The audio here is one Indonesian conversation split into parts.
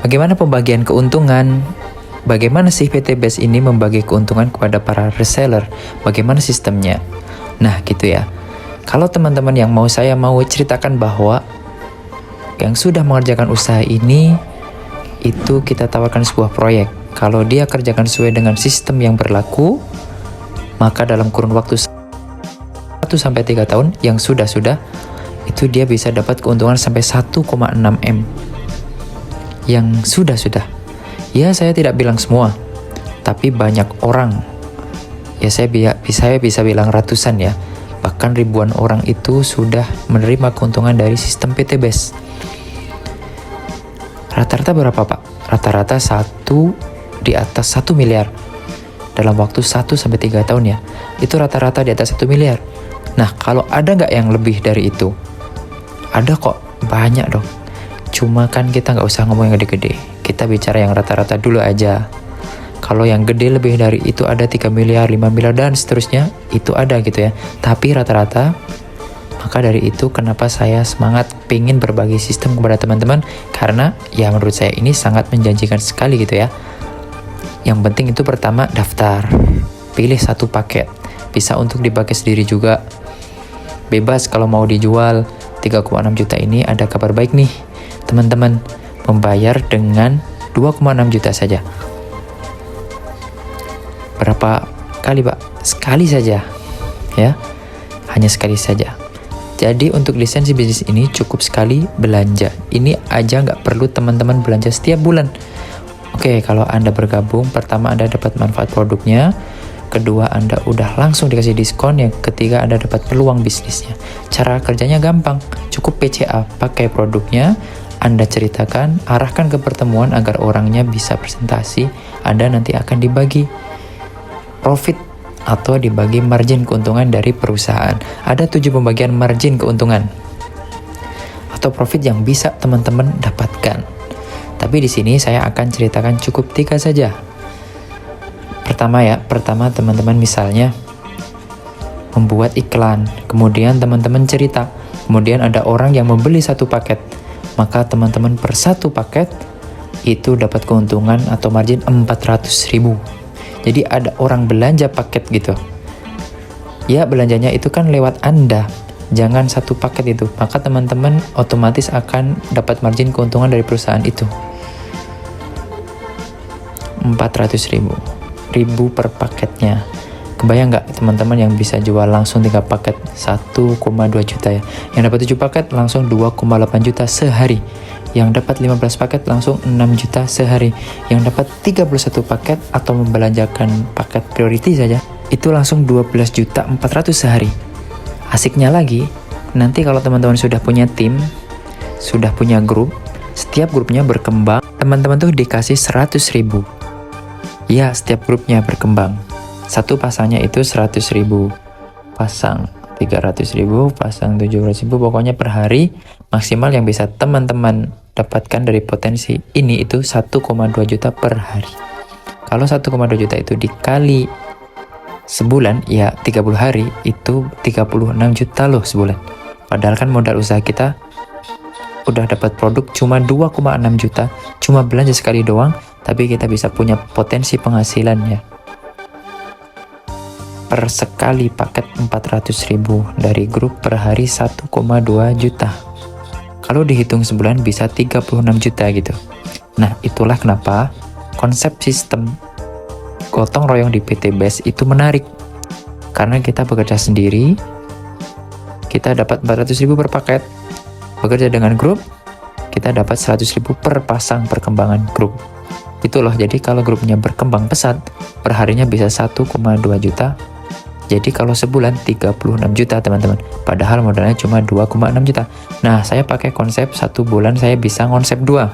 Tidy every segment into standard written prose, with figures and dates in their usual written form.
Bagaimana pembagian keuntungan? Bagaimana sih PT Base ini membagi keuntungan kepada para reseller? Bagaimana sistemnya? Nah, gitu ya. Kalau teman-teman yang saya mau ceritakan bahwa yang sudah mengerjakan usaha ini, itu kita tawarkan sebuah proyek. Kalau dia kerjakan sesuai dengan sistem yang berlaku, maka dalam kurun waktu 1-3 tahun yang sudah itu dia bisa dapat keuntungan sampai 1,6 M. Yang sudah. Ya, saya tidak bilang semua, tapi banyak orang. Ya, saya bisa bilang ratusan ya. Bahkan ribuan orang itu sudah menerima keuntungan dari sistem PT Base. Rata-rata berapa, Pak? Rata-rata di atas 1 miliar. Dalam waktu 1-3 tahun ya. Itu rata-rata di atas 1 miliar. Nah, kalau ada nggak yang lebih dari itu? Ada kok, banyak dong. Cuma kan kita nggak usah ngomong yang gede-gede. Kita bicara yang rata-rata dulu aja. Kalau yang gede lebih dari itu ada 3 miliar, 5 miliar, dan seterusnya. Itu ada gitu ya. Tapi rata-rata, maka dari itu kenapa saya semangat pengen berbagi sistem kepada teman-teman. Karena ya menurut saya ini sangat menjanjikan sekali gitu ya. Yang penting itu pertama daftar. Pilih satu paket. Bisa untuk dipakai sendiri juga. Bebas kalau mau dijual. 3,6 juta ini ada kabar baik nih. Teman-teman membayar dengan 2,6 juta saja. Berapa kali, Pak? Sekali saja. Ya. Hanya sekali saja. Jadi untuk lisensi bisnis ini cukup sekali belanja. Ini aja nggak perlu teman-teman belanja setiap bulan. Oke, kalau Anda bergabung, pertama Anda dapat manfaat produknya. Kedua, Anda udah langsung dikasih diskon. Yang ketiga, Anda dapat peluang bisnisnya. Cara kerjanya gampang. Cukup PCA, pakai produknya. Anda ceritakan, arahkan ke pertemuan agar orangnya bisa presentasi. Anda nanti akan dibagi profit atau dibagi margin keuntungan dari perusahaan. Ada 7 pembagian margin keuntungan atau profit yang bisa teman-teman dapatkan. Tapi di sini saya akan ceritakan cukup 3 saja. Pertama teman-teman misalnya membuat iklan, kemudian teman-teman cerita, kemudian ada orang yang membeli satu paket, maka teman-teman per satu paket itu dapat keuntungan atau margin 400.000. Jadi ada orang belanja paket gitu. Ya, belanjanya itu kan lewat Anda. Jangan satu paket itu. Maka teman-teman otomatis akan dapat margin keuntungan dari perusahaan itu. 400.000 per paketnya. Kebayang nggak teman-teman yang bisa jual langsung 3 paket 1,2 juta ya. Yang dapat 7 paket langsung 2,8 juta sehari. Yang dapat 15 paket langsung 6 juta sehari. Yang dapat 31 paket atau membelanjakan paket priority saja, itu langsung 12.400.000 sehari. Asiknya lagi, nanti kalau teman-teman sudah punya tim, sudah punya grup, setiap grupnya berkembang, teman-teman tuh dikasih 100.000. Ya, setiap grupnya berkembang. Satu pasangnya itu 100.000. Pasang 300.000, pasang 700.000, pokoknya per hari maksimal yang bisa teman-teman dapatkan dari potensi ini itu 1,2 juta per hari. Kalau 1,2 juta itu dikali sebulan, ya 30 hari, itu 36 juta loh sebulan. Padahal kan modal usaha kita udah dapat produk cuma 2,6 juta, cuma belanja sekali doang, tapi kita bisa punya potensi penghasilannya per sekali paket 400.000 dari grup per hari 1,2 juta. Kalau dihitung sebulan bisa 36 juta gitu. Nah, itulah kenapa konsep sistem gotong royong di PT Base itu menarik. Karena kita bekerja sendiri, kita dapat 400.000 per paket. Bekerja dengan grup, kita dapat 100.000 per pasang perkembangan grup. Itu loh, jadi kalau grupnya berkembang pesat, perharinya bisa 1,2 juta. Jadi kalau sebulan 36 juta teman-teman. Padahal modalnya cuma 2,6 juta. Nah, saya pakai konsep 1 bulan saya bisa ngonsep 2.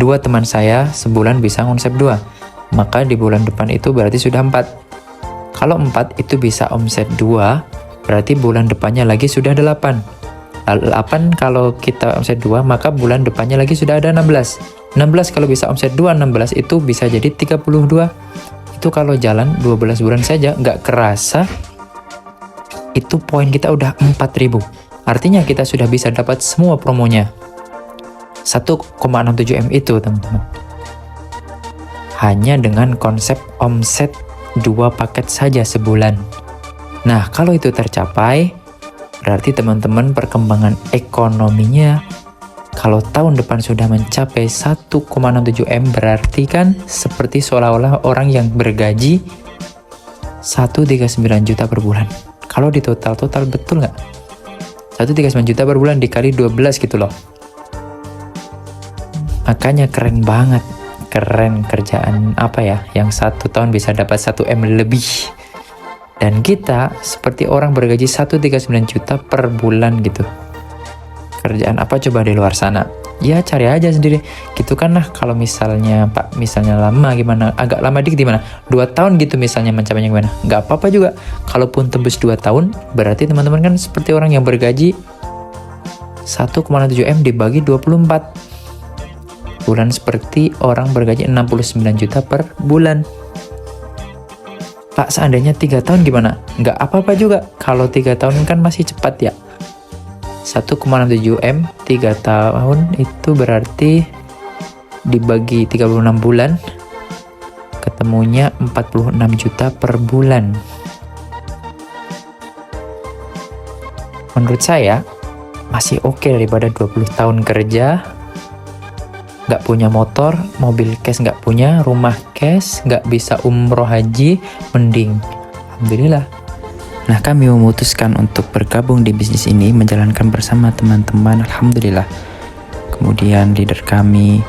2 teman saya sebulan bisa ngonsep 2. Maka di bulan depan itu berarti sudah 4. Kalau 4 itu bisa omset 2, berarti bulan depannya lagi sudah 8. 8 kalau kita omset 2, maka bulan depannya lagi sudah ada 16. 16 kalau bisa omset 2, 16 itu bisa jadi 32. Itu kalau jalan 12 bulan saja, nggak kerasa itu poin kita udah 4.000. Artinya kita sudah bisa dapat semua promonya. 1,67 M itu teman-teman. Hanya dengan konsep omset 2 paket saja sebulan. Nah, kalau itu tercapai, berarti teman-teman perkembangan ekonominya kalau tahun depan sudah mencapai 1,67 M, berarti kan seperti seolah-olah orang yang bergaji 139 juta per bulan. Kalau di total betul nggak? 139 juta per bulan dikali 12 gitu loh. Makanya keren banget. Keren kerjaan apa ya, yang 1 tahun bisa dapat 1 M lebih. Dan kita seperti orang bergaji 139 juta per bulan gitu. Kerjaan apa coba di luar sana? Ya cari aja sendiri. Gitu kan. Nah kalau misalnya Pak, misalnya lama gimana? Agak lama dikit gimana? 2 tahun gitu misalnya mencapainya gimana? Nggak apa-apa juga. Kalaupun tembus 2 tahun, berarti teman-teman kan seperti orang yang bergaji 1,7 M dibagi 24 bulan, seperti orang bergaji 69 juta per bulan. Pak, seandainya 3 tahun gimana? Nggak apa-apa juga. Kalau 3 tahun kan masih cepat ya. 1,67 M 3 tahun itu berarti dibagi 36 bulan, ketemunya 46 juta per bulan. Menurut saya masih oke daripada 20 tahun kerja nggak punya motor, mobil cash nggak punya, rumah cash, nggak bisa umroh haji, mending. Alhamdulillah. Nah, kami memutuskan untuk bergabung di bisnis ini, menjalankan bersama teman-teman. Alhamdulillah. Kemudian leader kami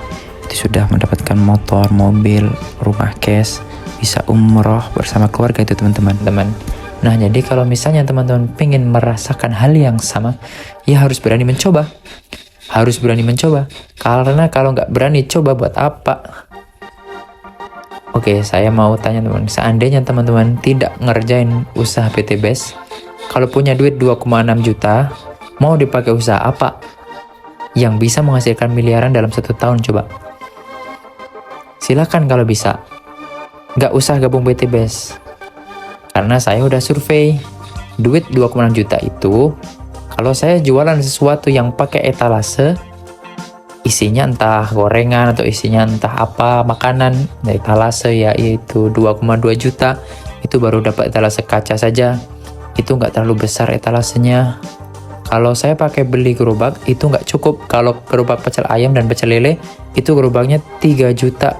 itu sudah mendapatkan motor, mobil, rumah cash, bisa umroh bersama keluarga itu teman-teman. Nah, jadi kalau misalnya teman-teman pengen merasakan hal yang sama, ya harus berani mencoba. Harus berani mencoba. Karena kalau nggak berani coba buat apa? Oke, saya mau tanya teman, seandainya teman-teman tidak ngerjain usaha PT Best, kalau punya duit 2,6 juta, mau dipakai usaha apa yang bisa menghasilkan miliaran dalam 1 tahun coba? Silakan kalau bisa. Nggak usah gabung PT Best. Karena saya udah survei, duit 2,6 juta itu, kalau saya jualan sesuatu yang pakai etalase, isinya entah gorengan atau isinya entah apa makanan, etalase ya itu 2,2 juta, itu baru dapat etalase kaca saja, itu nggak terlalu besar etalasenya. Kalau saya pakai beli gerobak itu nggak cukup. Kalau gerobak pecel ayam dan pecel lele itu gerobaknya 3,5 juta,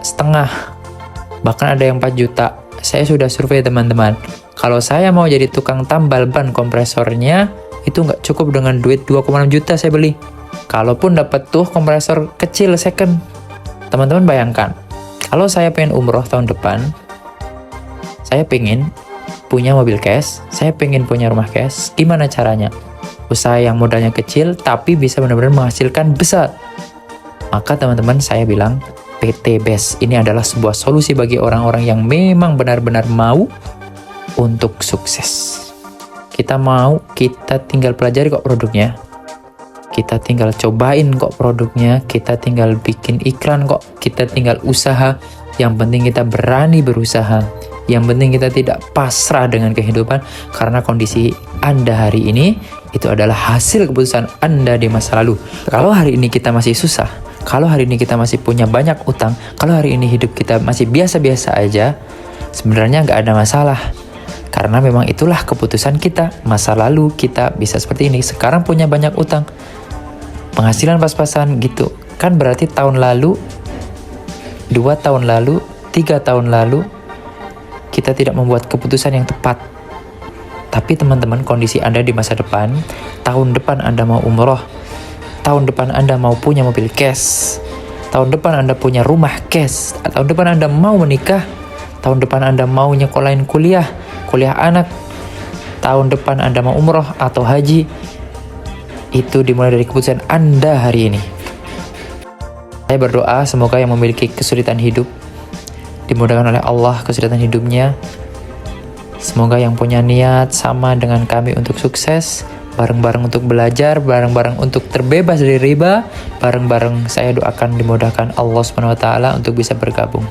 bahkan ada yang 4 juta. Saya sudah survei teman-teman, kalau saya mau jadi tukang tambal ban kompresornya itu nggak cukup dengan duit 2,6 juta saya beli. Kalaupun dapat tuh kompresor kecil second, teman-teman bayangkan, kalau saya pengen umroh tahun depan, saya pengen punya mobil cash, saya pengen punya rumah cash, gimana caranya? Usaha yang modalnya kecil tapi bisa benar-benar menghasilkan besar. Maka teman-teman saya bilang PT Best ini adalah sebuah solusi bagi orang-orang yang memang benar-benar mau untuk sukses. Kita mau, kita tinggal pelajari kok produknya. Kita tinggal cobain kok produknya, kita tinggal bikin iklan kok, kita tinggal usaha. Yang penting kita berani berusaha. Yang penting kita tidak pasrah dengan kehidupan, karena kondisi Anda hari ini itu adalah hasil keputusan Anda di masa lalu. Kalau hari ini kita masih susah, kalau hari ini kita masih punya banyak utang, kalau hari ini hidup kita masih biasa-biasa aja, sebenarnya nggak ada masalah. Karena memang itulah keputusan kita. Masa lalu kita bisa seperti ini, sekarang punya banyak utang, penghasilan pas-pasan gitu. Kan berarti tahun lalu, 2 tahun lalu, 3 tahun lalu, kita tidak membuat keputusan yang tepat. Tapi teman-teman, kondisi Anda di masa depan, tahun depan Anda mau umroh, tahun depan Anda mau punya mobil cash, tahun depan Anda punya rumah cash, tahun depan Anda mau menikah, tahun depan Anda mau nyekolahin kuliah anak, tahun depan Anda mau umroh atau haji, itu dimulai dari keputusan Anda hari ini. Saya berdoa semoga yang memiliki kesulitan hidup dimudahkan oleh Allah kesulitan hidupnya. Semoga yang punya niat sama dengan kami untuk sukses, bareng-bareng untuk belajar, bareng-bareng untuk terbebas dari riba, bareng-bareng saya doakan dimudahkan Allah SWT untuk bisa bergabung.